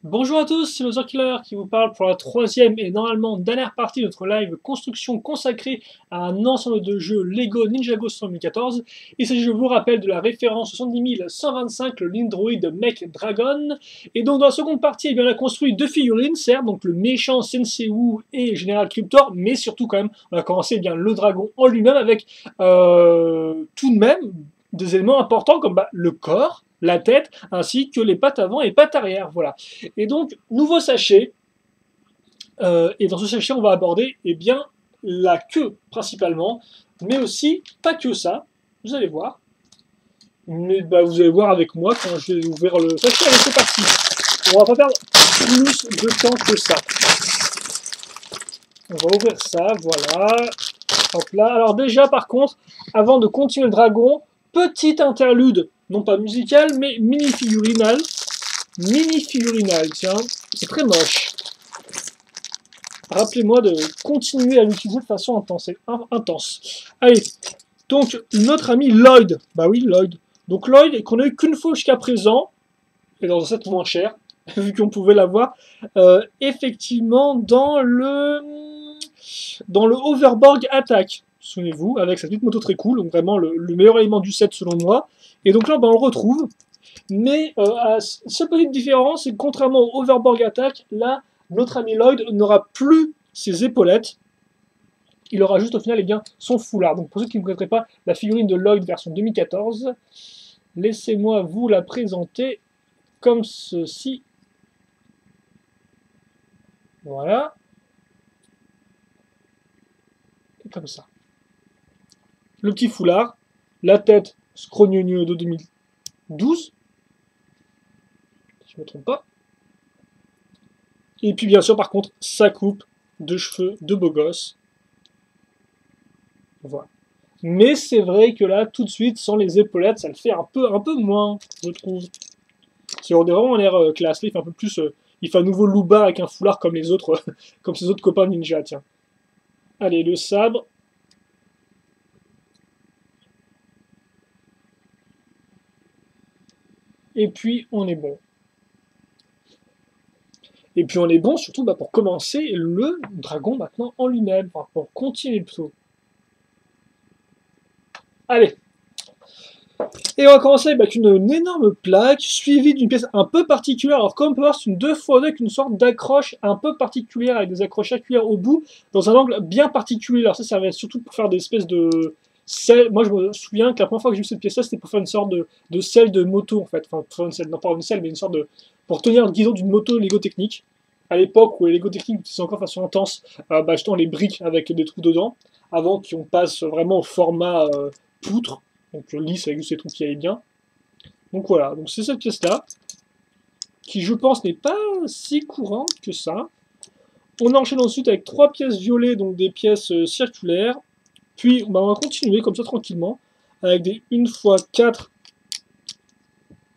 Bonjour à tous, c'est le Killer qui vous parle pour la troisième et normalement dernière partie de notre live construction consacrée à un ensemble de jeux Lego Ninjago 2014. Il s'agit, je vous rappelle, de la référence 70125, le Lindroid Mech Dragon. Et donc dans la seconde partie, eh bien, on a construit deux figurines, certes, donc le méchant Sensei Wu et Général Cryptor, mais surtout quand même, on a commencé eh bien, le dragon en lui-même avec tout de même des éléments importants comme le corps, la tête, ainsi que les pattes avant et pattes arrière. Voilà. Et donc, nouveau sachet. Et dans ce sachet, on va aborder eh bien, la queue principalement, mais aussi pas que ça. Vous allez voir. Mais vous allez voir avec moi quand je vais ouvrir le sachet. Allez, c'est parti. On va pas perdre plus de temps que ça. On va ouvrir ça, voilà. Hop là. Alors déjà, par contre, avant de continuer le dragon, petite interlude, non pas musicale, mais mini-figurinale. Mini-figurinale, tiens, c'est très moche. Rappelez-moi de continuer à l'utiliser de façon intense. Allez, donc notre ami Lloyd. Bah oui, Lloyd. Donc Lloyd, qu'on a eu qu'une fois jusqu'à présent, et dans un set moins cher, vu qu'on pouvait l'avoir, effectivement dans le Overborg Attack. Souvenez-vous, avec sa petite moto très cool, donc vraiment le meilleur élément du set selon moi. Et donc là, on le retrouve. Mais seule petite différence, c'est que contrairement au Overborg Attack, là, notre ami Lloyd n'aura plus ses épaulettes. Il aura juste au final eh bien, son foulard. Donc pour ceux qui ne connaîtraient pas la figurine de Lloyd version 2014, laissez-moi vous la présenter comme ceci. Voilà. Et comme ça. Le petit foulard, la tête scrogneux de 2012, si je ne me trompe pas. Et puis bien sûr par contre, sa coupe de cheveux de beau gosse. Voilà. Mais c'est vrai que là, tout de suite, sans les épaulettes, ça le fait un peu moins, je trouve. Si on est vraiment l'air classe, il fait un peu plus. Il fait un nouveau loupard avec un foulard comme les autres, comme ses autres copains ninja, tiens. Allez, le sabre. Et puis, on est bon. Et puis, on est bon surtout pour commencer le dragon maintenant en lui-même, enfin, pour continuer plutôt. Allez. Et on va commencer avec une énorme plaque suivie d'une pièce un peu particulière. Alors comme on peut voir, c'est une 2x2 avec une sorte d'accroche un peu particulière avec des accroches circulaires au bout dans un angle bien particulier. Alors ça servait surtout pour faire des espèces de selle. Moi je me souviens que la première fois que j'ai vu cette pièce-là, c'était pour faire une sorte de selle de moto en fait. Enfin, pour faire une selle, non pas une selle, mais une sorte de... pour tenir le guidon d'une moto Lego Technique. À l'époque où les Lego Technique utilisaient encore de façon intense, justement les briques avec des trous dedans, avant qu'on passe vraiment au format poutre. Donc lisse avec juste ces trucs qui aillent bien. Donc voilà, donc c'est cette pièce-là, qui je pense n'est pas si courante que ça. On enchaîne ensuite avec trois pièces violettes, donc des pièces circulaires. Puis on va continuer comme ça tranquillement, avec des 1x4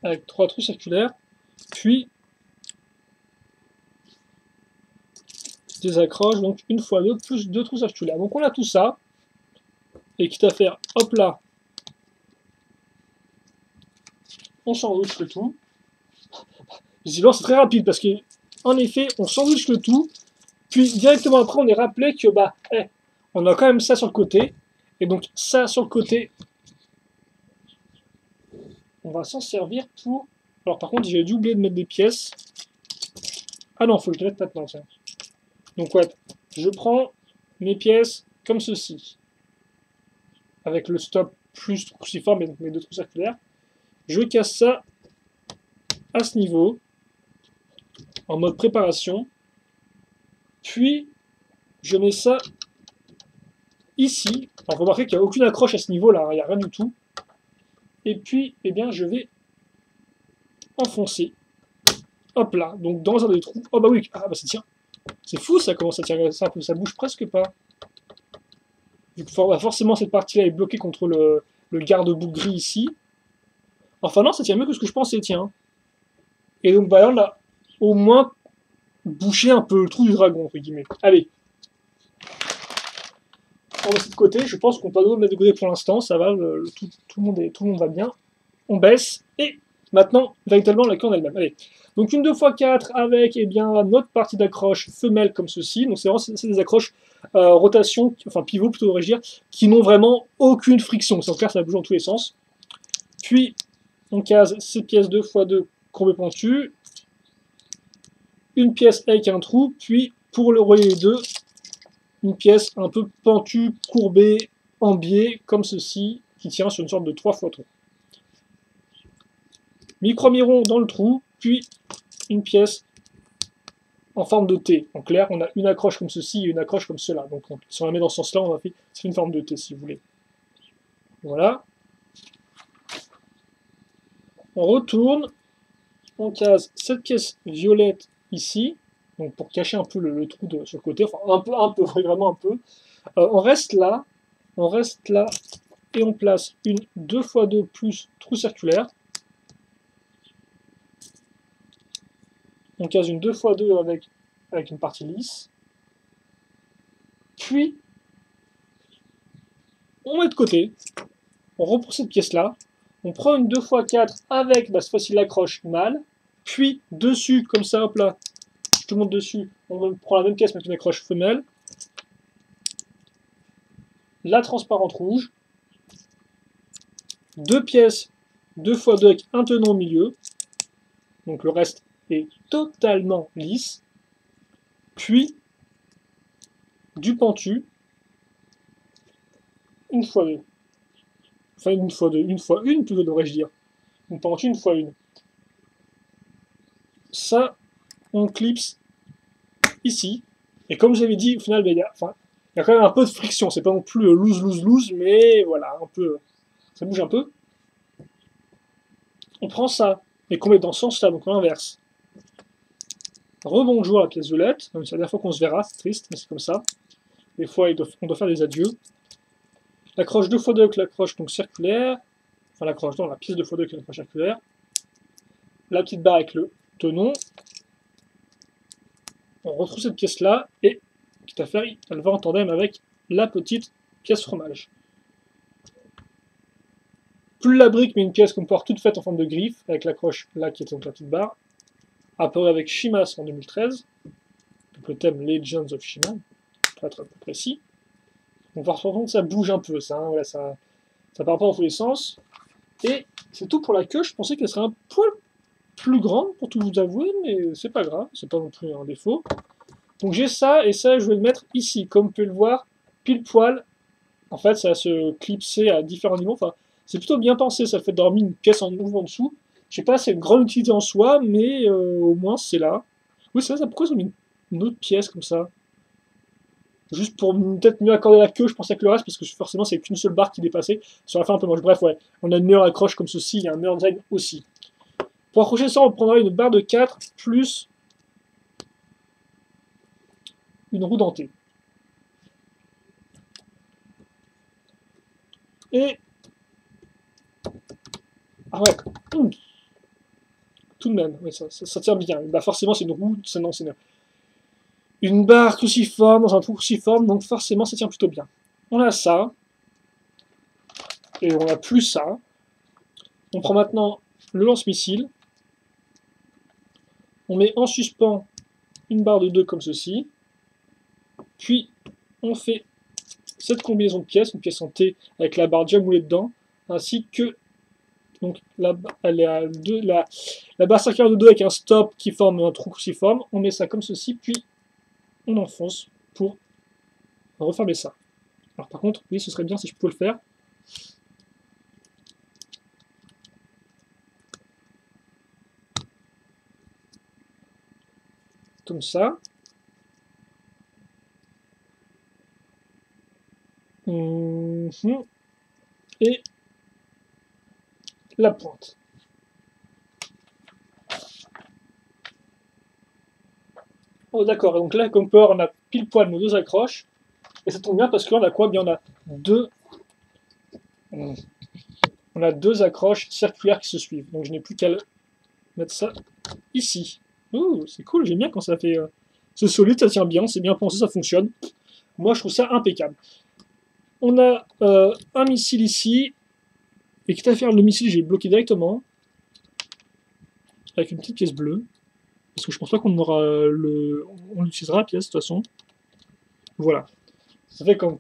avec trois trous circulaires. Puis des accroches, donc 1x2 plus deux trous circulaires. Donc on a tout ça. Et quitte à faire, hop là, on sandwich le tout. Visiblement, c'est très rapide parce qu'en effet, on sandwich le tout. Puis directement après, on est rappelé que on a quand même ça sur le côté. Et donc ça sur le côté, on va s'en servir pour... Alors par contre, j'ai dû oublier de mettre des pièces. Ah non, faut que je les mette maintenant, tiens. Donc ouais, je prends mes pièces comme ceci. Avec le stop plus cruciforme et mes deux trous circulaires. Je casse ça à ce niveau, en mode préparation. Puis, je mets ça ici. Alors, vous remarquez qu'il n'y a aucune accroche à ce niveau-là, il n'y a rien du tout. Et puis, eh bien, je vais enfoncer. Hop là, donc dans un des trous. Oh bah oui, ah bah ça tient. C'est fou ça, comment ça tient, ça bouge presque pas. Vu que forcément cette partie-là est bloquée contre le garde-boue gris ici. Enfin non, ça tient mieux que ce que je pensais, tiens. Et donc bah là, on a au moins bouché un peu le trou du dragon, entre guillemets. Allez. On met ça de côté, je pense qu'on peut le mettre de côté pour l'instant, ça va, tout le monde va bien. On baisse, et Maintenant, véritablement, la queue en elle-même. Allez. Donc une 2x4 avec eh bien, notre partie d'accroche femelle comme ceci. Donc c'est vraiment c'est des accroches rotation, enfin pivot plutôt, devrais-je dire, qui n'ont vraiment aucune friction. C'est clair, ça bouge dans tous les sens. Puis on case ces pièces 2x2 courbées pentues. Une pièce avec un trou, puis pour le relier les deux, une pièce un peu pentue, courbée, en biais, comme ceci, qui tient sur une sorte de 3x3. Micro-miron dans le trou, puis une pièce en forme de T. En clair, on a une accroche comme ceci et une accroche comme cela. Donc si on la met dans ce sens-là, on va faire une forme de T, si vous voulez. Voilà. On retourne, on case cette pièce violette ici, donc pour cacher un peu le trou sur le côté, enfin un peu, vraiment un peu. On reste là, et on place une 2x2 plus trou circulaire. On case une 2x2 avec une partie lisse. Puis, on met de côté, on reprend cette pièce-là, on prend une 2x4 avec, cette fois-ci, l'accroche mâle, puis dessus, comme ça, hop là, je te montre dessus, on prend la même pièce avec une accroche femelle, la transparente rouge, deux pièces 2x2 avec un tenon au milieu, donc le reste est totalement lisse, puis du pentu, une fois deux. Enfin, une fois une, plutôt devrais-je dire. Une pentu, une fois une. Ça, on clipse ici. Et comme j'avais dit, au final, il y a quand même un peu de friction. C'est pas non plus loose, mais voilà, un peu. Ça bouge un peu. On prend ça, et qu'on met dans ce sens-là, donc on inverse. Rebonjour la pièce violette. C'est la dernière fois qu'on se verra, c'est triste, mais c'est comme ça. Des fois, on doit faire des adieux. L'accroche 2x2 avec l'accroche donc circulaire. Enfin, l'accroche, non, la pièce 2x2 avec l'accroche circulaire. La petite barre avec le tenon. On retrouve cette pièce-là, et, quitte à faire, elle va en tandem avec la petite pièce fromage. Plus la brique, mais une pièce qu'on peut avoir toute faite en forme de griffe, avec l'accroche là qui est donc la petite barre. Apparu avec Shimas en 2013. Donc le thème Legends of Shima, pour être un peu précis. Donc par contre ça bouge un peu, ça, hein, voilà, ça part pas dans tous les sens. Et c'est tout pour la queue, je pensais qu'elle serait un poil plus grande pour tout vous avouer, mais c'est pas grave, c'est pas non plus un défaut. Donc j'ai ça, et ça je vais le mettre ici, comme vous pouvez le voir, pile poil. En fait ça va se clipser à différents niveaux, enfin c'est plutôt bien pensé, ça fait d'avoir mis une pièce en mouvement en dessous. Je sais pas si c'est une grande utilité en soi, mais au moins c'est là. Oui c'est vrai, ça, pourquoi ils ont mis une autre pièce comme ça? Juste pour peut-être mieux accorder la queue, je pensais que le reste, parce que forcément c'est qu'une seule barre qui dépassait, ça aurait fait un peu moche. Bref, ouais, on a une meilleure accroche comme ceci, il y a un meilleur design aussi. Pour accrocher ça, on prendra une barre de 4 plus une roue dentée. Et... ah ouais, tout de même, ouais, ça tient bien. Bah forcément c'est une roue, non, c'est une barre cruciforme dans un trou cruciforme, donc forcément ça tient plutôt bien. On a ça, et on a plus ça. On prend maintenant le lance-missile, on met en suspens une barre de 2 comme ceci, puis on fait cette combinaison de pièces, une pièce en T avec la barre déjà moulée dedans, ainsi que donc la barre circulaire de 2 avec un stop qui forme un trou cruciforme, on met ça comme ceci, puis on enfonce pour refermer ça. Alors par contre, oui, ce serait bien si je pouvais le faire. Comme ça. Et la pointe. Oh d'accord, donc là, comme peur, on a pile poil nos deux accroches. Et ça tombe bien parce que là, on a quoi? Bien, on a deux accroches circulaires qui se suivent. Donc je n'ai plus qu'à mettre ça ici. Oh, c'est cool, j'aime bien quand ça fait... c'est solide, ça tient bien, c'est bien pensé, ça fonctionne. Moi, je trouve ça impeccable. On a un missile ici. Et quitte à faire le missile, je vais le bloquer directement. avec une petite pièce bleue. Parce que je pense pas qu'on aura on l'utilisera la pièce de toute façon. Voilà. Ça fait comme.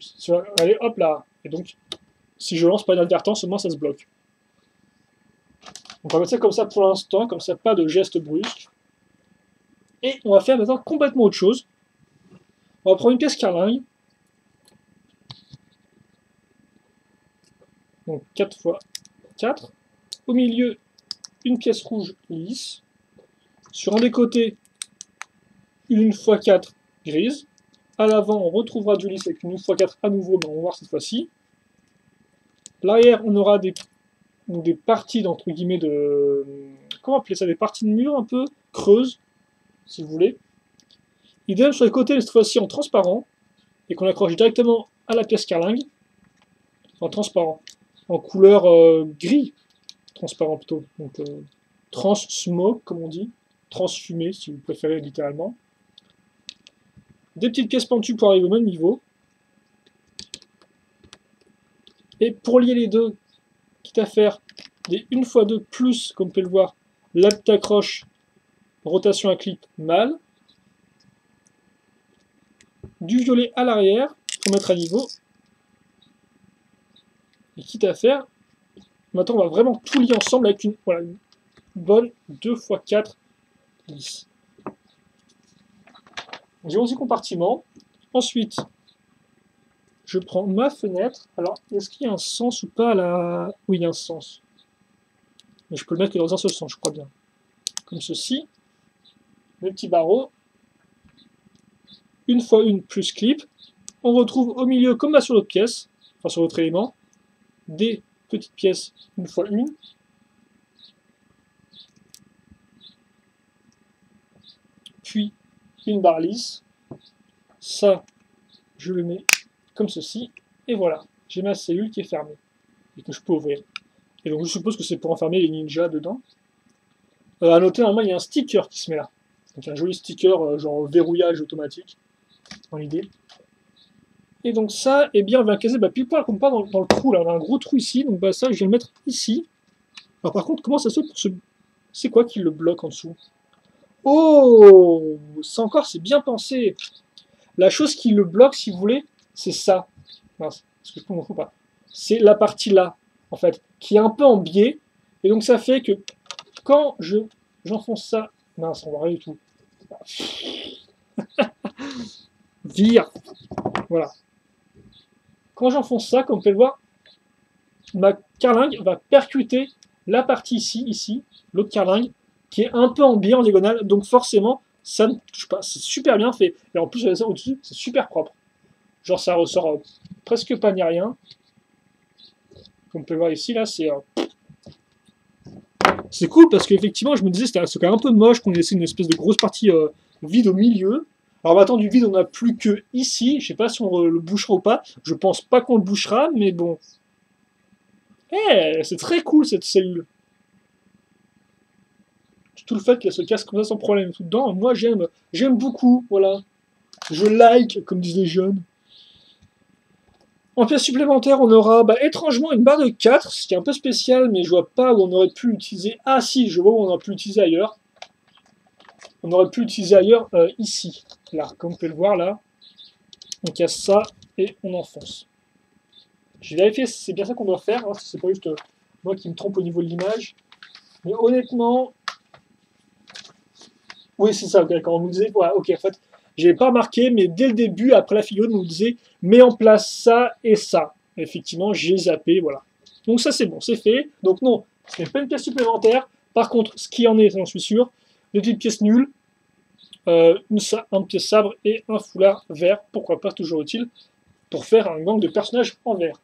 Allez, hop là. Et donc, si je lance pas inadvertance, au moins ça se bloque. On va mettre ça comme ça pour l'instant, comme ça, pas de geste brusque. Et on va faire maintenant complètement autre chose. On va prendre une pièce carlingue. Donc 4 x 4. Au milieu, une pièce rouge lisse. Sur un des côtés, une x 4 grise. À l'avant, on retrouvera du lisse avec une x 4 à nouveau, mais on va voir cette fois-ci. L'arrière, on aura des parties, entre guillemets, de... Comment appeler ça? Des parties de mur un peu creuses, si vous voulez. Idem sur les côtés, cette fois-ci en transparent, et qu'on accroche directement à la pièce carlingue. En transparent. En couleur gris. Transparent plutôt. Donc trans-smoke, comme on dit. Transfumé, si vous préférez littéralement. Des petites pièces pentues pour arriver au même niveau. Et pour lier les deux, quitte à faire des 1x2 plus, comme vous pouvez le voir, la petite accroche, rotation à clip mâle. Du violet à l'arrière, pour mettre à niveau. Et quitte à faire, maintenant on va vraiment tout lier ensemble avec une bonne 2x4 lisse. J'ai 11 compartiments. Ensuite, je prends ma fenêtre. Alors, est-ce qu'il y a un sens ou pas là? Oui, il y a un sens. Mais je peux le mettre que dans un seul sens, je crois bien. Comme ceci. Mes petits barreaux. 1x1 plus clip. On retrouve au milieu, comme là sur l'autre pièce, enfin sur l'autre élément, des petites pièces 1x1. Puis une barre lisse. Ça, je le mets comme ceci. Et voilà, j'ai ma cellule qui est fermée. Et que je peux ouvrir. Et donc je suppose que c'est pour enfermer les ninjas dedans. À noter, normalement, il y a un sticker qui se met là. Donc un joli sticker, genre verrouillage automatique. Dans l'idée. Et donc ça, eh bien, on va caser pile poil comme pas dans le trou là. On a un gros trou ici, donc ça, je vais le mettre ici. Alors par contre, comment ça se fait pour ce... C'est quoi qui le bloque en dessous? Oh, ça encore, c'est bien pensé. La chose qui le bloque, si vous voulez, c'est ça. Mince, est-ce que je peux montrer ou pas? C'est la partie là, en fait, qui est un peu en biais. Et donc ça fait que quand j'enfonce ça... Mince, on voit rien du tout. Vire. Voilà. Quand j'enfonce ça, comme vous pouvez le voir, ma carlingue va percuter la partie ici, l'autre carlingue, qui est un peu en biais, en diagonale, donc forcément, ça ne touche pas. C'est super bien fait. Et en plus, ça au-dessus, c'est super propre. Genre, ça ressort presque pas ni rien. Comme vous pouvez le voir ici, là, c'est cool parce qu'effectivement, je me disais, c'est quand même un peu moche qu'on ait laissé une espèce de grosse partie vide au milieu. Alors maintenant, du vide, on n'a plus que ici. Je sais pas si on le bouchera ou pas. Je pense pas qu'on le bouchera, mais bon. C'est très cool cette cellule. Tout le fait qu'elle se casse comme ça sans problème tout dedans, moi j'aime beaucoup, voilà. Je like, comme disent les jeunes. En pièce supplémentaire, on aura étrangement une barre de 4, ce qui est un peu spécial, mais je vois pas où on aurait pu l'utiliser. Ah si, je vois où on aurait pu l'utiliser ailleurs. On aurait pu l'utiliser ailleurs, ici. Là, comme vous pouvez le voir là. On casse ça et on enfonce. J'ai vérifié si c'est bien ça qu'on doit faire, hein, si c'est pas juste moi qui me trompe au niveau de l'image. Mais honnêtement... Oui, c'est ça, quand on nous disait... Ouais, ok, en fait, j'ai pas remarqué, mais dès le début, après la figurine, on nous disait « mets en place ça et ça ». Effectivement, j'ai zappé, voilà. Donc ça, c'est bon, c'est fait. Donc non, ce n'est pas une pièce supplémentaire. Par contre, ce qui en est, j'en suis sûr, des petites pièces nulles, un pièce sabre et un foulard vert, pourquoi pas, toujours utile, pour faire un gang de personnages en vert.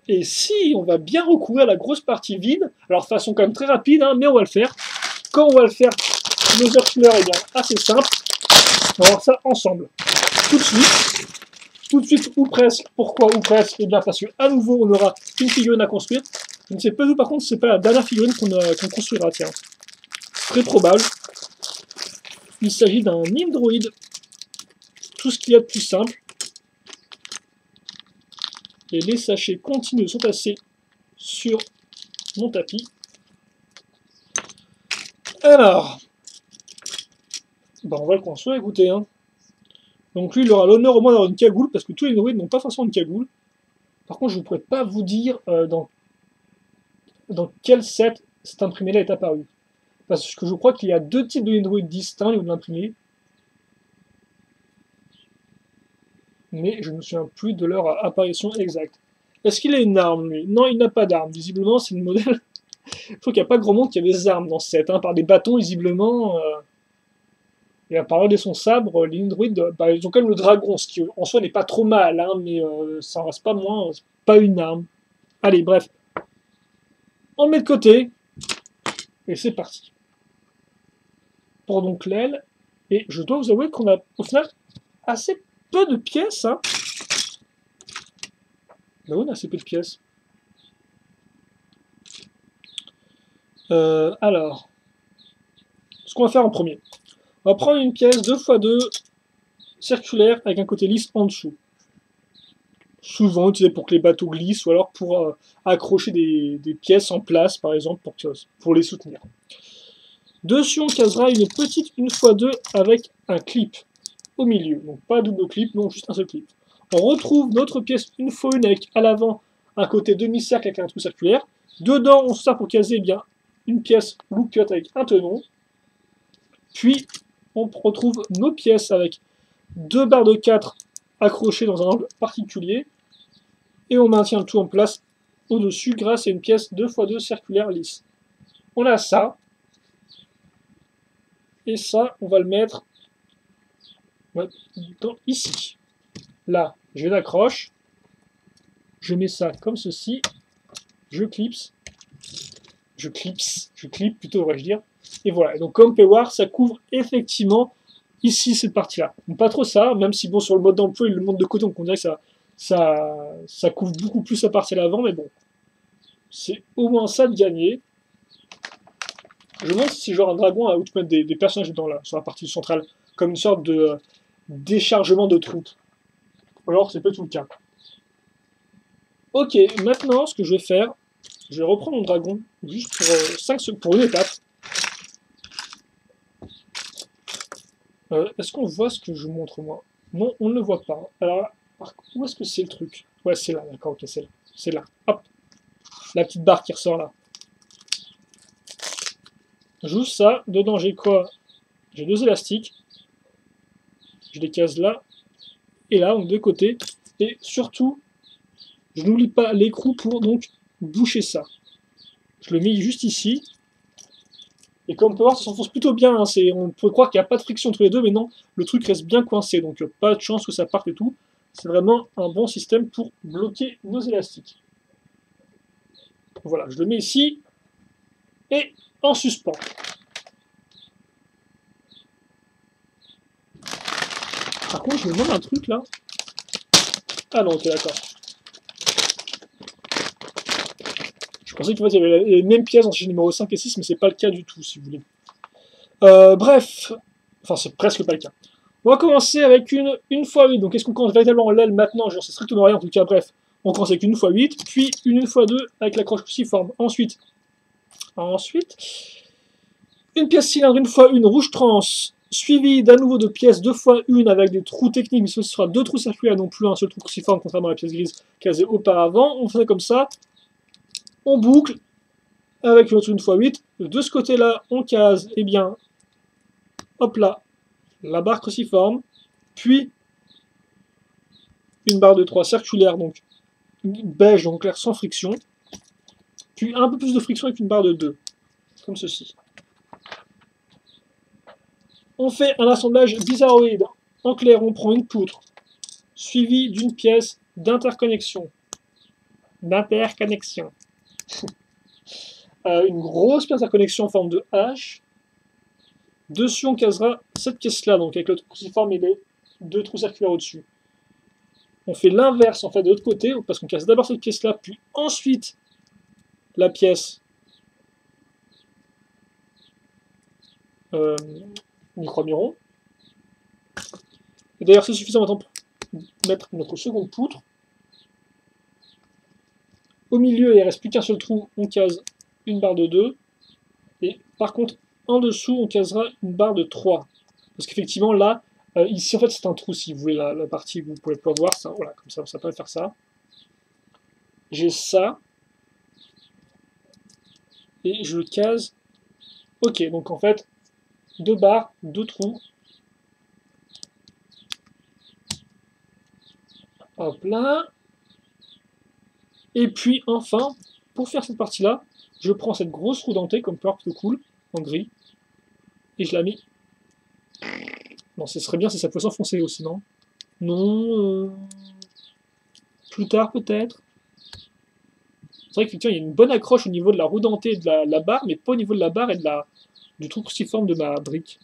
Et si on va bien recouvrir la grosse partie vide, alors façon quand même très rapide, hein, mais on va le faire. Quand on va le faire, nos couleurs est bien assez simple. On va voir ça ensemble. Tout de suite, ou presque. Pourquoi ou presque? Eh bien parce que à nouveau, on aura une figurine à construire. Je ne sais pas où, par contre, c'est pas la dernière figurine qu'on construira, tiens. Très probable. Il s'agit d'un Nimdroid. Tout ce qu'il y a de plus simple. Et les sachets continuent de s'entasser sur mon tapis. Alors, bah on va le construire, écoutez. Hein. Donc lui, il aura l'honneur au moins d'avoir une cagoule, parce que tous les droïdes n'ont pas forcément une cagoule. Par contre, je ne pourrais pas vous dire dans quel set cet imprimé-là est apparu. Parce que je crois qu'il y a deux types de droïdes distincts au niveau de l'imprimé. Mais je ne me souviens plus de leur apparition exacte. Est-ce qu'il a une arme, lui? Non, il n'a pas d'arme. Visiblement, c'est le modèle. Je crois qu'il n'y a pas grand monde qui a des armes dans ce set. Hein. Par des bâtons, visiblement. Et à part de son sabre, les droïdes, bah, ils ont quand même le dragon, ce qui en soi n'est pas trop mal, hein, mais ça en reste pas moins, pas une arme. Allez, bref. On le met de côté. Et c'est parti. Pour donc l'aile. Et je dois vous avouer qu'on a, au final, assez peu de pièces. Hein. Là, on a assez peu de pièces. Alors, ce qu'on va faire en premier. On va prendre une pièce 2x2 circulaire avec un côté lisse en dessous. Souvent utilisé pour que les bateaux glissent ou alors pour accrocher des pièces en place, par exemple, pour les soutenir. Dessus, on casera une petite 1x2 avec un clip au milieu. Donc pas double clip, non, juste un seul clip. On retrouve notre pièce 1x1 avec à l'avant un côté demi-cercle avec un trou circulaire. Dedans, on se sert pour caser bien une pièce loop cut avec un tenon. Puis, on retrouve nos pièces avec deux barres de 4 accrochées dans un angle particulier. Et on maintient le tout en place au-dessus grâce à une pièce 2x2 circulaire lisse. On a ça. Et ça, on va le mettre ici. Là, je l'accroche. Je mets ça comme ceci. Je clipse. Je clip plutôt, devrais-je dire. Et voilà. Donc, comme vous pouvez voir, ça couvre effectivement ici cette partie-là. Donc, pas trop ça, même si, bon, sur le mode d'emploi, il le montre de côté, donc on dirait que ça couvre beaucoup plus la partie à l'avant, mais bon. C'est au moins ça de gagner. Je me demande si c'est genre un dragon où tu peux mettre des personnages sur la partie centrale, comme une sorte de déchargement de troupes. Alors, c'est pas tout le cas. Ok, maintenant, ce que je vais faire, je vais reprendre mon dragon, juste pour une étape. Est-ce qu'on voit ce que je montre, moi? Non, on ne le voit pas. Alors, où est-ce que c'est le truc? Ouais, c'est là, d'accord, ok, c'est là. C'est là, hop. La petite barre qui ressort là. Juste ça, dedans j'ai quoi? J'ai deux élastiques. Je les case là. Et là, donc de côté. Et surtout, je n'oublie pas l'écrou pour donc boucher ça. Je le mets juste ici. Et comme on peut voir, ça s'enfonce plutôt bien. Hein. On peut croire qu'il n'y a pas de friction entre les deux, mais non, le truc reste bien coincé. Donc pas de chance que ça parte et tout. C'est vraiment un bon système pour bloquer nos élastiques. Voilà, je le mets ici. Et en suspens. Par contre, je me demande un truc là. Ah non, ok, d'accord. Je pensais qu'il y avait les mêmes pièces dans le numéro 5 et 6, mais c'est pas le cas du tout, si vous voulez. Bref. Enfin, c'est presque pas le cas. On va commencer avec une 1x8. Donc, est-ce qu'on commence véritablement l'aile maintenant? Genre, c'est strictement rien en tout cas, bref. On commence avec une 1x8, puis une 1x2 avec l'accroche cruciforme. Ensuite, une pièce cylindre 1x1 rouge trans, suivie d'un nouveau de pièces 2x1 avec des trous techniques, mais ce sera deux trous circulaires, non plus un seul trou cruciforme, contrairement à la pièce grise casée auparavant. On fait ça comme ça. On boucle avec une autre 1x8. De ce côté-là, on case, eh bien, hop là, la barre cruciforme, puis une barre de 3 circulaire, donc beige, donc clair, sans friction, puis un peu plus de friction avec une barre de 2, comme ceci. On fait un assemblage bizarroïde. En clair, on prend une poutre, suivie d'une pièce d'interconnexion. Une grosse pièce d'interconnexion en forme de H. Dessus, on casera cette pièce-là, donc avec le cruciforme et les deux trous circulaires au-dessus. On fait l'inverse en fait de l'autre côté, parce qu'on casse d'abord cette pièce-là, puis ensuite la pièce micro-miron. Et d'ailleurs, c'est suffisant maintenant pour mettre notre seconde poutre. Au milieu, il ne reste plus qu'un seul trou, on case une barre de 2. Et par contre, en dessous, on casera une barre de 3. Parce qu'effectivement, là, ici, en fait, c'est un trou, si vous voulez, la partie que vous pouvez pas voir. Ça, voilà, comme ça peut faire ça. J'ai ça. Et je le case. Ok, donc en fait, 2 barres, 2 trous. Hop là. Et puis, enfin, pour faire cette partie-là, je prends cette grosse roue dentée, comme peut plutôt cool, en gris. Et je la mets. Non, ce serait bien si ça pouvait s'enfoncer aussi, non? Non. Plus tard, peut-être. C'est vrai qu'effectivement, il y a une bonne accroche au niveau de la roue dentée et de la barre, mais pas au niveau de la barre et du trou cruciforme de ma brique.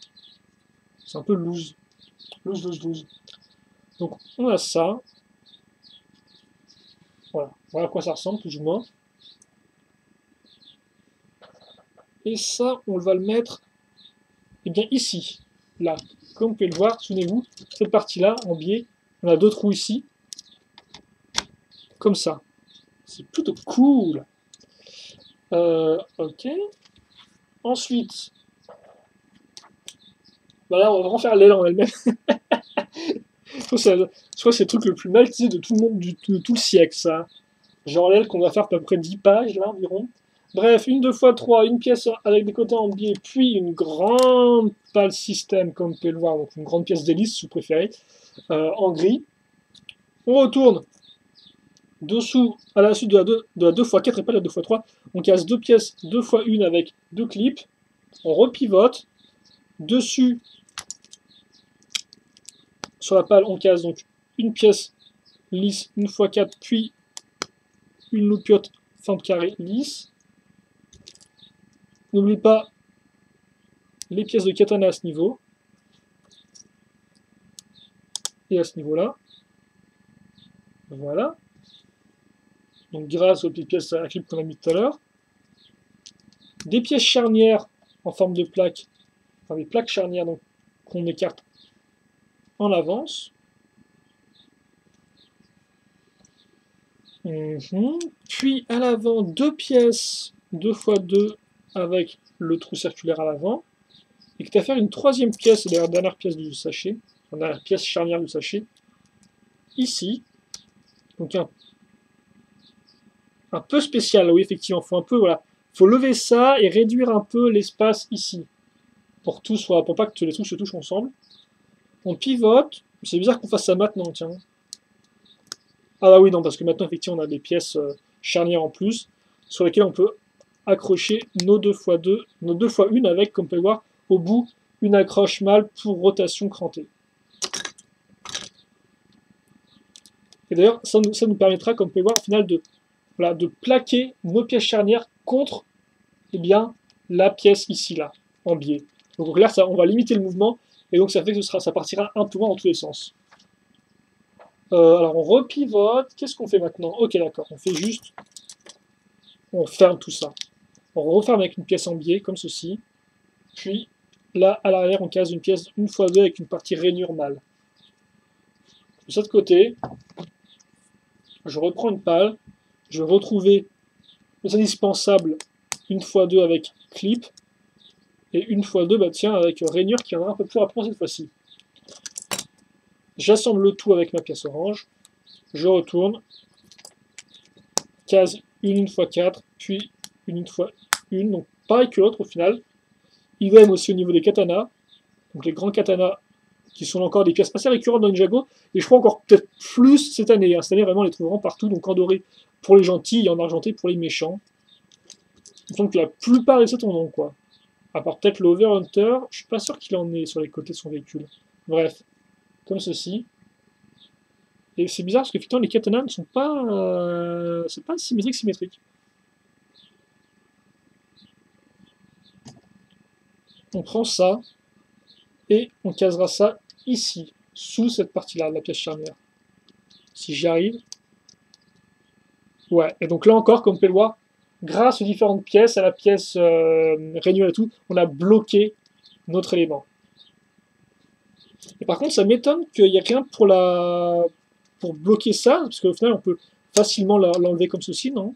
C'est un peu loose. Loose, loose, loose. Donc, on a ça. Voilà. Voilà à quoi ça ressemble, plus ou moins. Et ça, on va le mettre eh bien, ici. Là. Comme vous pouvez le voir, souvenez-vous, cette partie-là, en biais, on a 2 trous ici. Comme ça. C'est plutôt cool. Ok. Ensuite, voilà, on va vraiment faire l'aile en elle-même. Je crois que c'est le truc le plus mal utilisé de tout le monde, de tout le siècle, ça. Genre l'aile qu'on va faire à peu près 10 pages, là, environ. Bref, une 2x3, une pièce avec des côtés en biais, puis une grande pale système, comme vous pouvez le voir, donc une grande pièce d'hélice, si vous préférez, en gris. On retourne dessous, à la suite de la 2x4 et pas de la 2x3, on casse 2 pièces 2x1 avec 2 clips, on repivote, dessus, sur la pale, on casse donc une pièce lisse, une x 4, puis une loupiote fin de carré lisse. N'oubliez pas les pièces de katana à ce niveau. Et à ce niveau-là. Voilà. Donc grâce aux petites pièces à clip qu'on a mis tout à l'heure. Des pièces charnières en forme de plaque. Enfin des plaques charnières qu'on écarte en avance. Puis à l'avant, 2 pièces 2x2 avec le trou circulaire à l'avant. Et que tu as à faire une 3e pièce, c'est la dernière pièce du sachet, enfin, la pièce charnière du sachet, ici. Donc un peu spécial, oui, effectivement. Faut lever ça et réduire un peu l'espace ici. Pour pas que les trucs se touchent ensemble. On pivote. C'est bizarre qu'on fasse ça maintenant, tiens. Ah bah oui, non, parce que maintenant, effectivement, on a des pièces charnières en plus, sur lesquelles on peut accrocher nos 2x2, nos 2x1 avec, comme vous pouvez voir, au bout, une accroche mâle pour rotation crantée. Et d'ailleurs, ça nous permettra, comme vous pouvez voir, au final, de plaquer nos pièces charnières contre eh bien, la pièce ici, là, en biais. Donc là, on va limiter le mouvement, et donc ça fait que ça partira un peu moins dans tous les sens. Alors on repivote, qu'est-ce qu'on fait maintenant? Ok, d'accord, on ferme tout ça. On referme avec une pièce en biais, comme ceci. Puis, là, à l'arrière, on case une pièce 1x2 avec une partie rainure mâle. De cet côté, je reprends une pale, je vais retrouver les indispensables 1x2 avec clip, et 1x2, bah tiens, avec rainure qui viendra un peu plus rapidement cette fois-ci. J'assemble le tout avec ma pièce orange, je retourne, case une 1x4, puis une 1x1, donc pareil que l'autre au final. Idem aussi au niveau des katanas, donc les grands katanas qui sont encore des pièces assez récurrentes dans Ninjago, et je crois encore peut-être plus cette année. Cette année, vraiment, on les trouve vraiment partout, donc en doré pour les gentils et en argenté pour les méchants. Donc la plupart des sets en ont, quoi. À part peut-être l'Overhunter, je suis pas sûr qu'il en ait sur les côtés de son véhicule. Bref, comme ceci. Et c'est bizarre parce que effectivement les katanas ne sont pas, c'est pas symétrique. On prend ça et on casera ça ici, sous cette partie-là, la pièce charnière. Si j'y arrive. Ouais, et donc là encore, comme vous pouvez le voir, grâce aux différentes pièces, à la pièce rainure et tout, on a bloqué notre élément. Et par contre, ça m'étonne qu'il n'y ait rien pour bloquer ça, parce qu'au final, on peut facilement l'enlever comme ceci, non?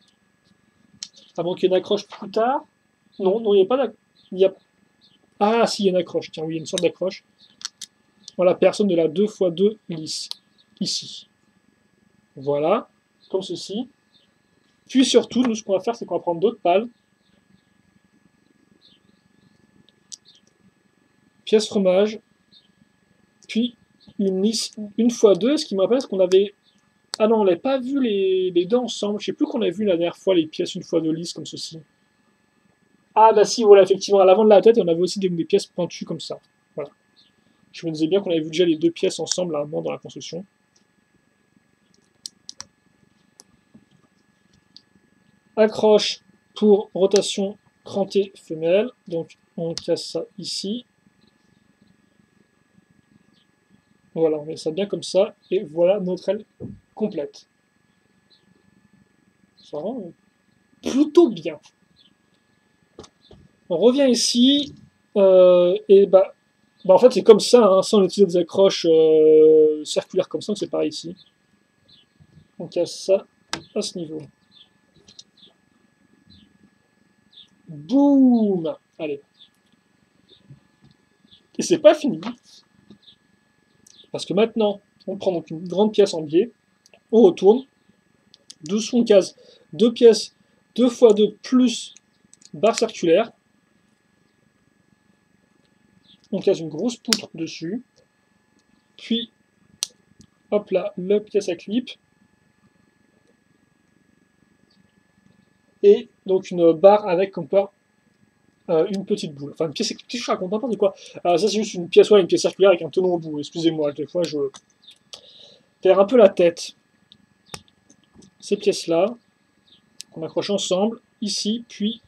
À moins qu'il y ait une accroche plus tard. Non, non, il n'y a pas d'accroche. Ah, si, il y a une accroche. Tiens, oui, il y a une sorte d'accroche. Voilà, personne de la 2x2 lisse. Ici. Voilà, comme ceci. Puis surtout, nous, ce qu'on va faire, c'est qu'on va prendre d'autres pales. Pièce fromage. Puis une lisse 1x2, ce qui me rappelle ce qu'on avait... Ah non, on n'avait pas vu les deux ensemble. Je sais plus qu'on avait vu la dernière fois les pièces 1x2 lisses comme ceci. Ah bah si, voilà, effectivement, à l'avant de la tête, on avait aussi des pièces pointues comme ça. Voilà. Je me disais bien qu'on avait vu déjà les deux pièces ensemble à un moment dans la construction. Accroche pour rotation crantée femelle. Donc on casse ça ici. Voilà, on met ça bien comme ça. Et voilà notre aile complète. Ça rend plutôt bien. On revient ici. Et en fait c'est comme ça, hein, sans utiliser des accroches circulaires comme ça, c'est pareil ici. On casse ça à ce niveau. Boum! Allez. Et c'est pas fini. Parce que maintenant, on prend donc une grande pièce en biais, on retourne, dessous on case deux pièces 2x2 plus barre circulaire, on case une grosse poutre dessus, puis hop là, la pièce à clip, et donc une barre avec encore une petite boule. Enfin, une pièce, je raconte n'importe quoi. Ça, c'est juste une pièce, ouais, une pièce circulaire avec un tenon au bout. Excusez-moi, des fois, je perds un peu la tête. Ces pièces-là, on accroche ensemble, ici, puis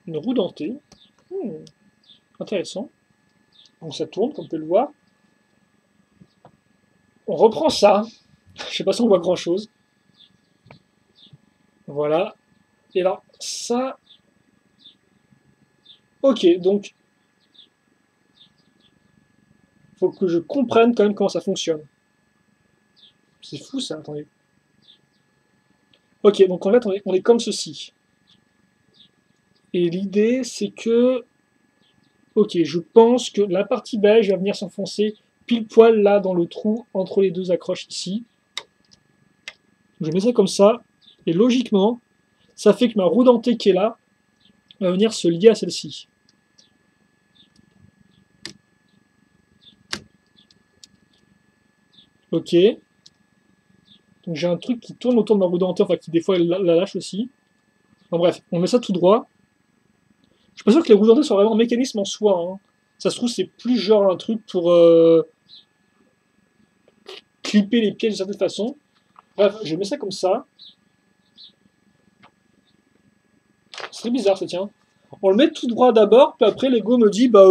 une roue dentée. Intéressant. Donc ça tourne, comme on peut le voir. On reprend ça. Je sais pas si on voit grand-chose. Voilà. Et là, ça... Ok, donc... faut que je comprenne quand même comment ça fonctionne. C'est fou ça, attendez. Ok, donc en fait, on est comme ceci. Et l'idée, c'est que... Ok, je pense que la partie beige va venir s'enfoncer pile poil là dans le trou entre les deux accroches ici. Je mets ça comme ça. Et logiquement, ça fait que ma roue dentée qui est là va venir se lier à celle-ci. Ok. Donc j'ai un truc qui tourne autour de ma roue dentée, enfin qui des fois la lâche aussi. Enfin bref, on met ça tout droit. Je suis pas sûr que les roues dentées soient vraiment un mécanisme en soi, hein. Ça se trouve, c'est plus genre un truc pour clipper les pièces d'une certaine façon. Bref, je mets ça comme ça. C'est bizarre, ça tient. On le met tout droit d'abord, puis après Lego me dit, bah,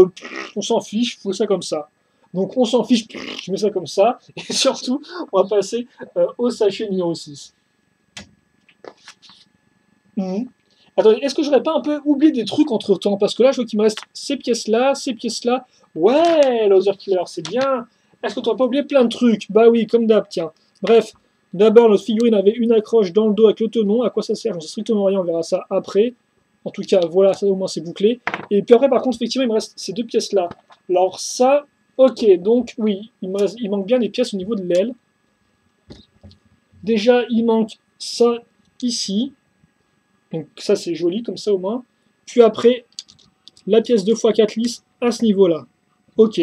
on s'en fiche, faut ça comme ça. Donc on s'en fiche, je mets ça comme ça. Et surtout, on va passer au sachet numéro 6. Mmh. Attendez, est-ce que j'aurais pas un peu oublié des trucs entre temps? Parce que là, je vois qu'il me reste ces pièces-là, ces pièces-là. Ouais, Laser Killer, c'est bien. Est-ce que tu n'aurais pas oublié plein de trucs? Bah oui, comme d'hab, tiens. Bref, d'abord, notre figurine avait une accroche dans le dos avec le tenon. À quoi ça sert? J'en sais strictement rien, on verra ça après. En tout cas, voilà, ça au moins c'est bouclé. Et puis après, par contre, effectivement, il me reste ces deux pièces-là. Alors ça, ok, donc oui, il manque bien des pièces au niveau de l'aile. Déjà, il manque ça ici. Donc ça c'est joli comme ça au moins. Puis après, la pièce 2x4 lisse à ce niveau-là. Ok.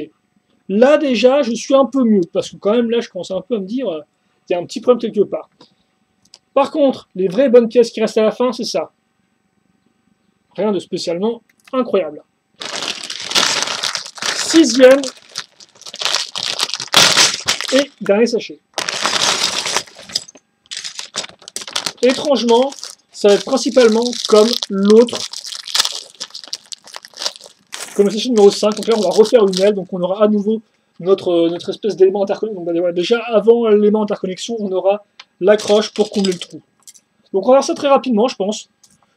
Là déjà, je suis un peu mieux, parce que quand même là, je commence un peu à me dire, il y a un petit problème quelque part. Par contre, les vraies bonnes pièces qui restent à la fin, c'est ça. Rien de spécialement incroyable. Sixième et dernier sachet. Étrangement, ça va être principalement comme l'autre, comme le sachet numéro 5. Donc là, on va refaire une aile, donc on aura à nouveau notre espèce d'élément interconnexion. Donc bah, déjà, avant l'élément interconnexion, on aura l'accroche pour combler le trou. Donc on va faire ça très rapidement, je pense.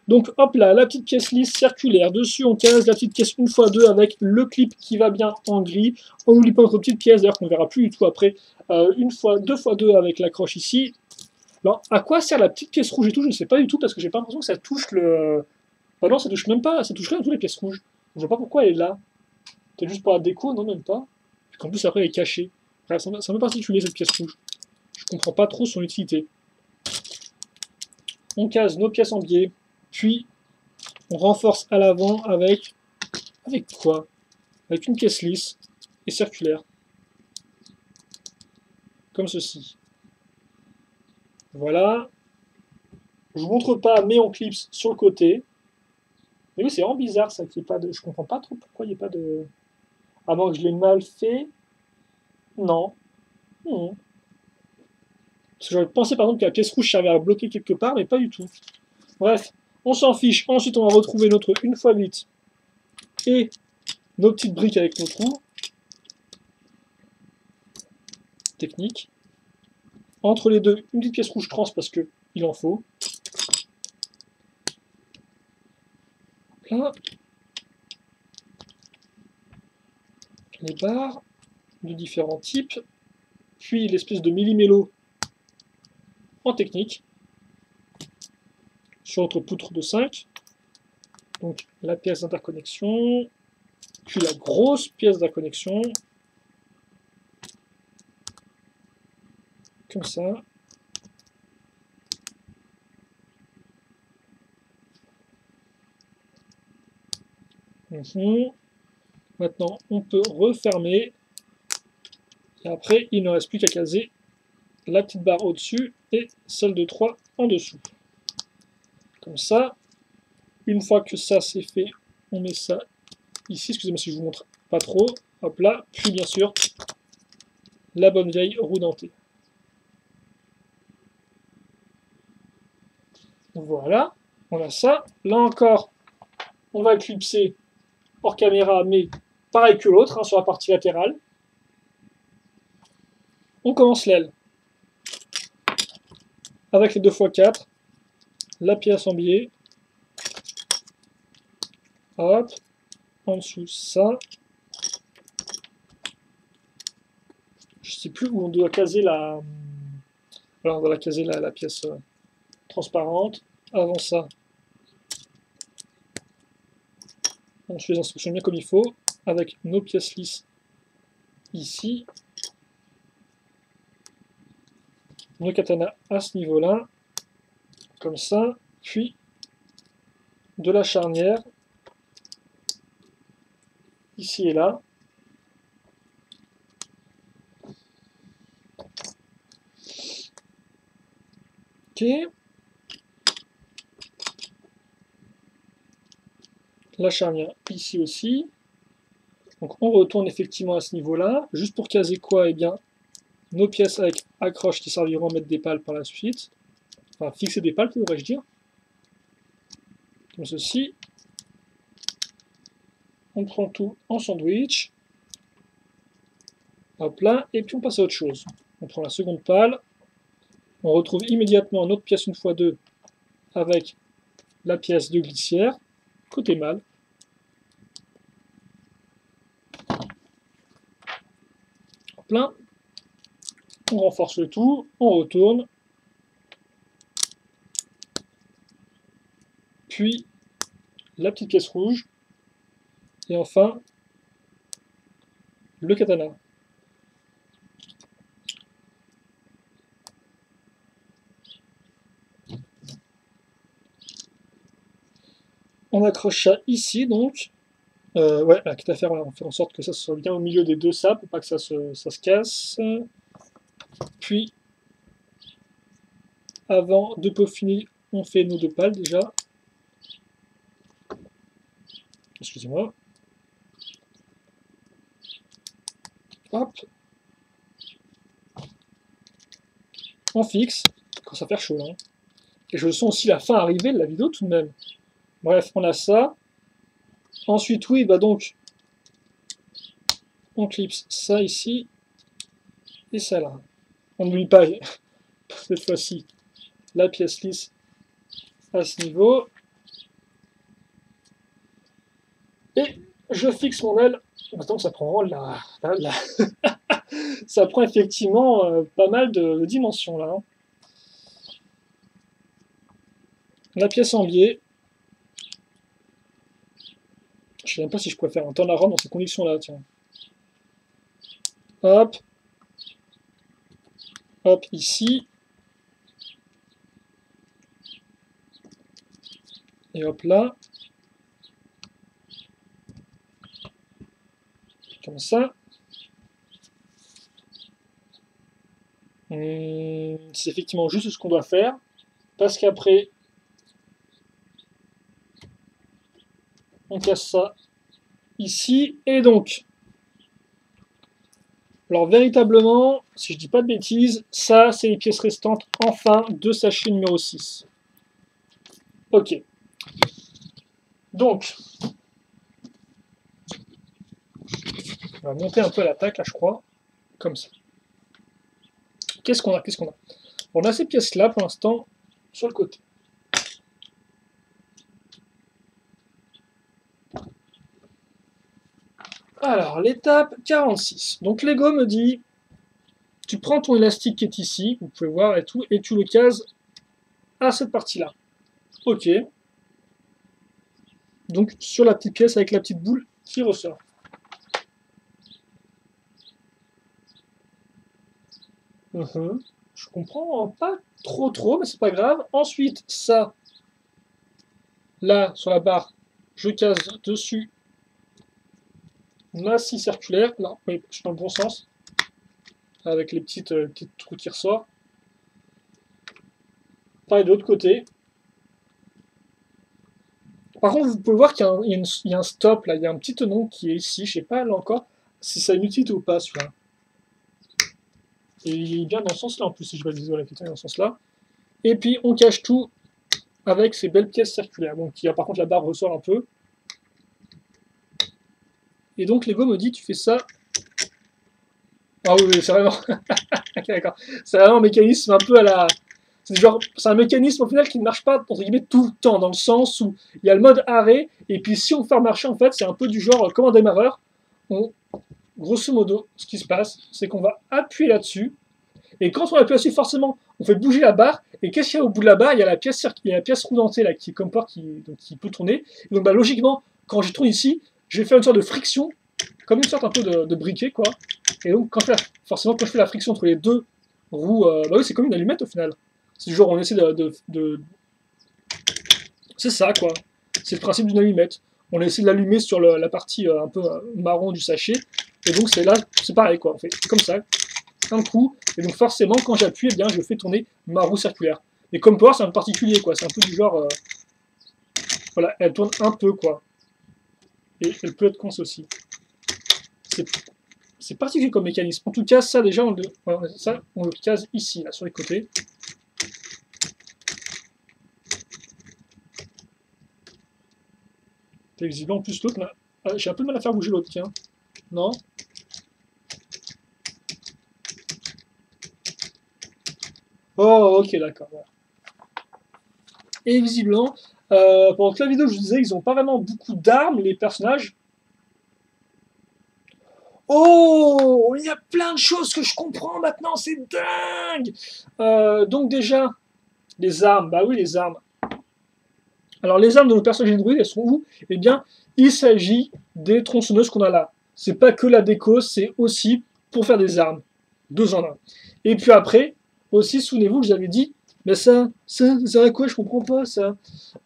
Donc hop là, la petite pièce lisse circulaire. Dessus, on case la petite pièce 1x2 avec le clip qui va bien en gris. On n'oublie pas notre petite pièce, d'ailleurs qu'on ne verra plus du tout après, 2x2 avec l'accroche ici. Alors, à quoi sert la petite pièce rouge et tout? Je ne sais pas du tout, parce que j'ai pas l'impression que ça touche le... Bah non, ça touche même pas, ça touche rien à toutes les pièces rouges. Je vois pas pourquoi elle est là. Peut-être juste pour la déco, non, même pas. Puis qu'en plus, après, elle est cachée. Bref, c'est un peu particulier, cette pièce rouge. Je comprends pas trop son utilité. On case nos pièces en biais, puis on renforce à l'avant avec... Avec quoi? Avec une pièce lisse et circulaire. Comme ceci. Voilà. Je vous montre pas, mais on clipse sur le côté. Mais oui, c'est vraiment bizarre ça, qu'il n'y ait pas de... Je comprends pas trop pourquoi il n'y a pas de... À moins que je l'ai mal fait. Non. Non. Parce que j'aurais pensé par exemple que la pièce rouge servait à bloquer quelque part, mais pas du tout. Bref, on s'en fiche. Ensuite, on va retrouver notre 1x8 et nos petites briques avec nos trous. Technique. Entre les deux, une petite pièce rouge trans parce que il en faut. Là. Les barres de différents types. Puis l'espèce de millimélo en technique. Sur notre poutre de 5. Donc la pièce d'interconnexion. Puis la grosse pièce d'interconnexion. Comme ça. Maintenant, on peut refermer. Et après, il ne reste plus qu'à caser la petite barre au-dessus et celle de 3 en dessous. Comme ça. Une fois que ça c'est fait, on met ça ici. Excusez-moi si je vous montre pas trop. Hop là. Puis bien sûr, la bonne vieille roue dentée. Voilà. On a ça. Là encore, on va clipser hors caméra, mais pareil que l'autre, hein, sur la partie latérale. On commence l'aile. Avec les 2x4. La pièce en biais. Hop. En dessous, ça. Je sais plus où on doit caser la... Alors, on doit la caser la pièce transparente. Avant ça, on suit les instructions bien comme il faut, avec nos pièces lisses ici. Nos katanas à ce niveau-là, comme ça. Puis, de la charnière, ici et là. Ok. La charnière ici aussi. Donc on retourne effectivement à ce niveau-là. Juste pour caser quoi? Eh bien, nos pièces avec accroche qui serviront à mettre des pales par la suite. Enfin, fixer des pales, pourrais-je dire. Comme ceci. On prend tout en sandwich. Hop là. Et puis on passe à autre chose. On prend la seconde pale. On retrouve immédiatement notre pièce 1x2 avec la pièce de glissière. Côté mâle. Hop là. On renforce le tout. On retourne. Puis la petite pièce rouge. Et enfin, le katana. On accroche ça ici, donc. Ouais, la quitte à faire, on fait en sorte que ça soit bien au milieu des deux sapes, pour pas que ça se casse. Puis, avant de peaufiner, on fait nos deux pales déjà. Excusez-moi. Hop. On fixe, quand ça fait chaud là. Et je sens aussi la fin arriver de la vidéo tout de même. Bref, on a ça. Ensuite, oui, bah donc, on clipse ça ici et ça là. On n'oublie pas, cette fois-ci, la pièce lisse à ce niveau. Et je fixe mon aile. Maintenant, ça prend ça prend effectivement pas mal de dimensions là. Hein. La pièce en biais. Je sais même pas si je pourrais faire un turn around dans ces conditions-là, tiens. Hop. Hop, ici. Et hop là. Comme ça. C'est effectivement juste ce qu'on doit faire. Parce qu'après, on casse ça ici. Et donc, alors véritablement, si je dis pas de bêtises, ça, c'est les pièces restantes, enfin, de sachet numéro 6. Ok. Donc, on va monter un peu l'attaque, là, je crois. Comme ça. Qu'est-ce qu'on a? On a ces pièces-là, pour l'instant, sur le côté. Alors, l'étape 46. Donc, Lego me dit, tu prends ton élastique qui est ici, vous pouvez voir et tout, et tu le cases à cette partie-là. Ok. Donc, sur la petite pièce avec la petite boule qui ressort. Je comprends pas trop, mais c'est pas grave. Ensuite, ça, là, sur la barre, je case dessus ma scie circulaire. Là, oui, je suis dans le bon sens. Avec les petites trous qui ressortent. Pareil de l'autre côté. Par contre, vous pouvez voir qu'il y a un stop, là. Il y a un petit tenon qui est ici. Je sais pas, là encore, si ça a une utilité ou pas, celui-là. Et il est bien dans ce sens-là, en plus, si je vais le visualiser dans ce sens-là. Et puis, on cache tout avec ces belles pièces circulaires. Donc, il y a par contre la barre ressort un peu. Et donc, Lego me dit, tu fais ça. Ah oui, c'est vraiment. Ok, d'accord. C'est vraiment un mécanisme un peu à la. C'est un mécanisme au final qui ne marche pas entre guillemets tout le temps, dans le sens où il y a le mode arrêt, et puis si on fait marcher, en fait, c'est un peu du genre comme un démarreur. Grosso modo, ce qui se passe, c'est qu'on va appuyer là-dessus, et quand on appuie là-dessus, forcément, on fait bouger la barre, et qu'est-ce qu'il y a au bout de la barre? Il y a la pièce roulantée là, qui est comme porte, qui peut tourner. Et donc, bah, logiquement, quand je tourne ici, je vais faire une sorte de friction, comme une sorte un peu de briquet, quoi. Et donc, forcément, quand je fais la friction entre les deux roues, bah oui, c'est comme une allumette au final. C'est du genre, on essaie de. C'est ça, quoi. C'est le principe d'une allumette. On essaie de l'allumer sur la partie un peu marron du sachet. Et donc, c'est là, c'est pareil, quoi. On fait comme ça, un coup. Et donc, forcément, quand j'appuie, eh bien, je fais tourner ma roue circulaire. Et comme Power, c'est un particulier, quoi. C'est un peu du genre. Voilà, elle tourne un peu, quoi. Et elle peut être conce aussi. C'est particulier comme mécanisme. En tout cas, ça, déjà, on le case ici, là, sur les côtés. C'est visible. En plus, l'autre, j'ai un peu de mal à faire bouger l'autre, tiens. Non? Oh, ok, d'accord. Voilà. Et visiblement, pendant toute la vidéo, je vous disais, ils n'ont pas vraiment beaucoup d'armes, les personnages. Oh, il y a plein de choses que je comprends maintenant, c'est dingue. Donc déjà, les armes, bah oui, les armes. Alors les armes de nos personnages druides, elles sont où? Eh bien, il s'agit des tronçonneuses qu'on a là. C'est pas que la déco, c'est aussi pour faire des armes. Deux en un. Et puis après, aussi, souvenez-vous, je vous avais dit, mais ça sert à quoi? Je comprends pas ça.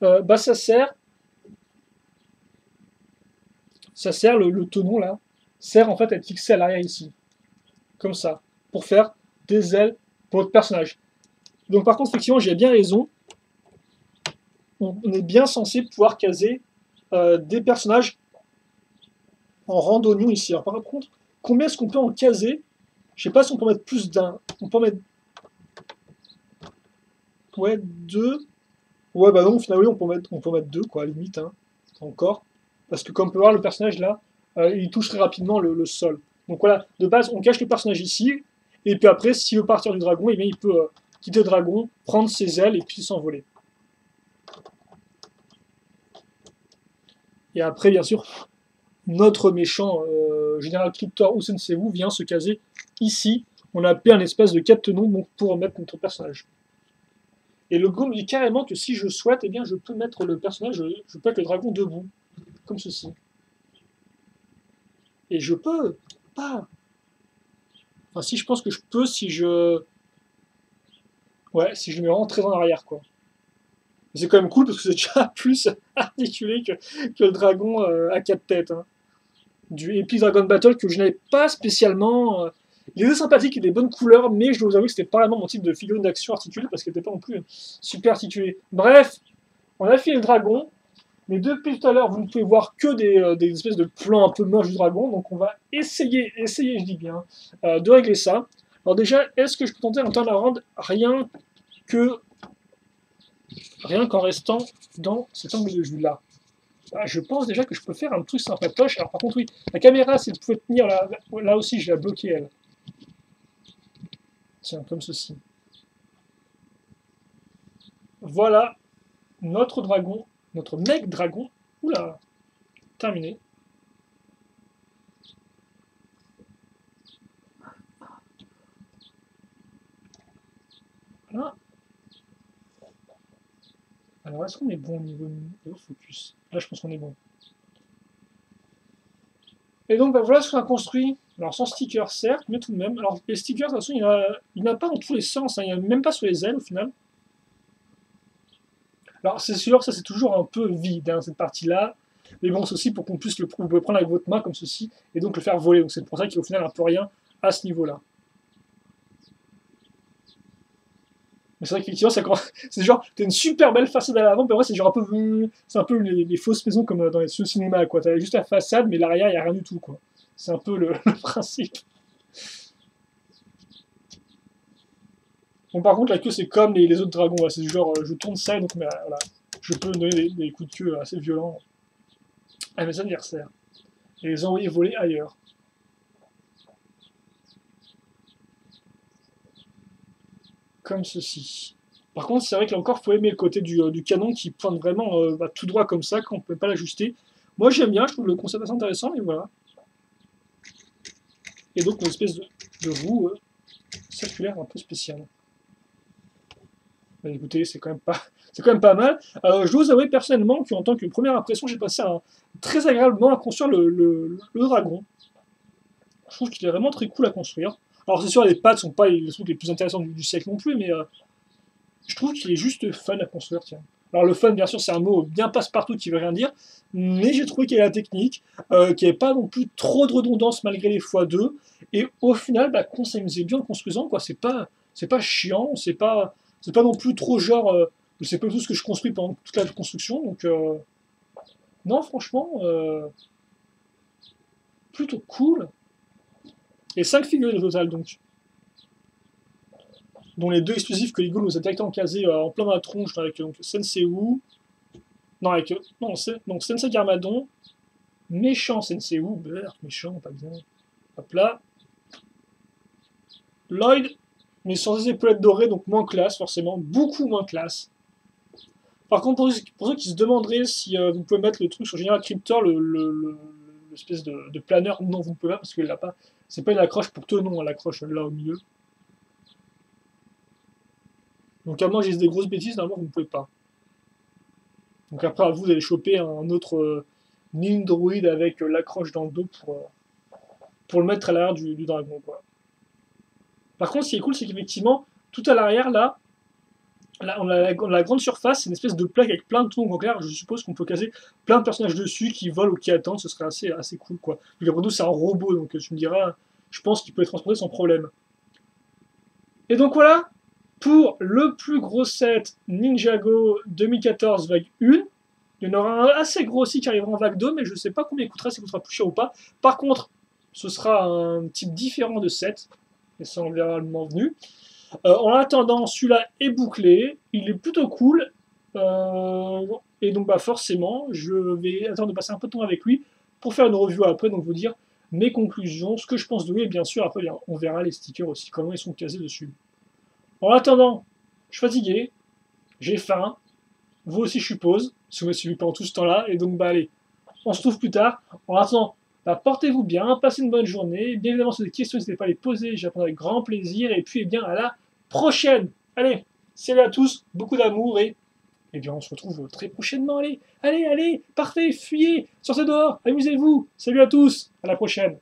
Bah ça sert le tenon là, sert en fait à être fixé à l'arrière ici. Comme ça. Pour faire des ailes pour votre personnage. Donc par contre, effectivement, j'ai bien raison. On est bien censé pouvoir caser des personnages en randonnion ici. Alors par contre, combien est-ce qu'on peut en caser? Je sais pas si on peut mettre plus d'un. On peut mettre. Ouais, deux. Ouais, bah non, au final, oui, on peut mettre deux, quoi, à la limite, hein, encore. Parce que comme on peut voir, le personnage là, il touche très rapidement le sol. Donc voilà, de base, on cache le personnage ici, et puis après, s'il veut partir du dragon, eh bien, il peut quitter le dragon, prendre ses ailes et puis s'envoler. Et après, bien sûr, notre méchant général Cryptor ou Senseiwu vient se caser ici. On a appelé un espèce de captenon donc pour mettre notre personnage. Et le go me dit carrément que si je souhaite, eh bien, je peux mettre le personnage, je peux mettre le dragon debout, comme ceci. Et je peux pas. Enfin, si je pense que je peux, si je. Ouais, si je me rends très en arrière, quoi. C'est quand même cool parce que c'est déjà plus articulé que le dragon à quatre têtes. Hein. Du Epic Dragon Battle que je n'avais pas spécialement. Il était sympathique, il a des bonnes couleurs, mais je dois vous avouer que c'était pas vraiment mon type de figurine d'action articulée parce qu'elle n'était pas non plus super articulée. Bref, on a fait le dragon, mais depuis tout à l'heure, vous ne pouvez voir que des espèces de plans un peu moches du dragon, donc on va essayer, je dis bien, de régler ça. Alors déjà, est-ce que je peux tenter un turnaround que rien qu'en restant dans cet angle de vue là? Ah, je pense déjà que je peux faire un truc sympatoche. Alors par contre, oui, la caméra, si elle pouvait tenir là aussi, je vais la bloquer, elle. Tiens, comme ceci. Voilà notre dragon, notre mec dragon. Oula, terminé. Voilà. Alors, est-ce qu'on est bon au niveau de focus? Là, je pense qu'on est bon. Et donc, bah, voilà ce qu'on a construit. Alors, sans sticker, certes, mais tout de même. Alors, les stickers, de toute façon, il n'y en a pas dans tous les sens. Hein. Il n'y en a même pas sur les ailes, au final. Alors, c'est sûr, ça, c'est toujours un peu vide, hein, cette partie-là. Mais bon, c'est aussi pour qu'on puisse vous pouvez prendre avec votre main, comme ceci, et donc le faire voler. Donc, c'est pour ça qu'il y a au final un peu rien à ce niveau-là. Mais c'est vrai qu'effectivement, c'est genre, t'as une super belle façade à l'avant, mais en vrai, c'est genre un peu, c'est un peu les fausses maisons comme dans les cinéma, quoi. T'as juste la façade, mais l'arrière, il n'y a rien du tout, quoi. C'est un peu le principe. Bon, par contre, la queue, c'est comme les autres dragons, ouais. C'est genre, je tourne ça, et donc, mais, voilà, je peux donner des coups de queue assez violents à mes adversaires et les envoyer voler ailleurs. Comme ceci. Par contre, c'est vrai que là encore, il faut aimer le côté du canon qui pointe vraiment tout droit comme ça, qu'on ne peut pas l'ajuster. Moi, j'aime bien, je trouve le concept assez intéressant, mais voilà. Et donc, une espèce de roue circulaire un peu spéciale. Bah, écoutez, c'est quand même pas, c'est quand même pas mal. Je dois vous avouer personnellement qu'en tant que première impression, j'ai passé très agréablement à construire le dragon. Je trouve qu'il est vraiment très cool à construire. Alors c'est sûr, les pattes sont pas les trucs les plus intéressants du siècle non plus, mais je trouve qu'il est juste fun à construire, tiens. Alors le fun, bien sûr, c'est un mot bien passe-partout qui veut rien dire, mais j'ai trouvé qu'il y avait la technique, qu'il n'y avait pas non plus trop de redondance malgré les x2, et au final, bah, qu'on s'amusait bien en construisant, quoi. C'est pas chiant, c'est pas non plus trop genre, je sais pas tout ce que je construis pendant toute la construction, donc non, franchement, plutôt cool. Et 5 figurines au total, donc. Dont les deux exclusifs que Lego nous a directement casés en plein dans la tronche avec donc, Sensei Wu. Non, avec. Non, donc Sensei Garmadon. Méchant Sensei Wu. Méchant, pas bien. Hop là. Lloyd, mais sans les épaulettes dorées, donc moins classe, forcément. Beaucoup moins classe. Par contre, pour ceux qui se demanderaient si vous pouvez mettre le truc sur General Cryptor, l'espèce de planeur, non, vous ne pouvez pas parce qu'il l'a pas. C'est pas une accroche pour tout, non, l'accroche là au milieu. Donc à moins que j'ai des grosses bêtises, normalement vous ne pouvez pas. Donc après à vous d'aller choper un autre Nindroid avec l'accroche dans le dos pour le mettre à l'arrière du dragon. Quoi. Par contre, ce qui est cool, c'est qu'effectivement, tout à l'arrière, là on a la grande surface, c'est une espèce de plaque avec plein de trous en clair. Je suppose qu'on peut caser plein de personnages dessus qui volent ou qui attendent, ce serait assez cool. Quoi. Puis après tout, c'est un robot, donc tu me diras, je pense qu'il peut être transporté sans problème. Et donc voilà, pour le plus gros set Ninjago 2014 vague 1. Il y en aura un assez gros aussi qui arrivera en vague 2, mais je ne sais pas combien il coûtera, s'il coûtera plus cher ou pas. Par contre, ce sera un type différent de set, et ça on verra le moment venu. En attendant, celui-là est bouclé, il est plutôt cool, et donc bah, forcément, je vais attendre de passer un peu de temps avec lui pour faire une review après, donc vous dire mes conclusions, ce que je pense de lui, et bien sûr, après on verra les stickers aussi, comment ils sont casés dessus. En attendant, je suis fatigué, j'ai faim, vous aussi je suppose, si vous m'avez suivi pendant tout ce temps-là, et donc bah allez, on se trouve plus tard. En attendant, bah, portez-vous bien, passez une bonne journée, bien évidemment si vous avez des questions, n'hésitez pas à les poser, j'y répondrai avec grand plaisir, et puis eh bien à la prochaine. Allez, salut à tous, beaucoup d'amour et Eh bien, on se retrouve très prochainement. Allez, allez, allez, partez, fuyez, sortez dehors, amusez-vous. Salut à tous, à la prochaine.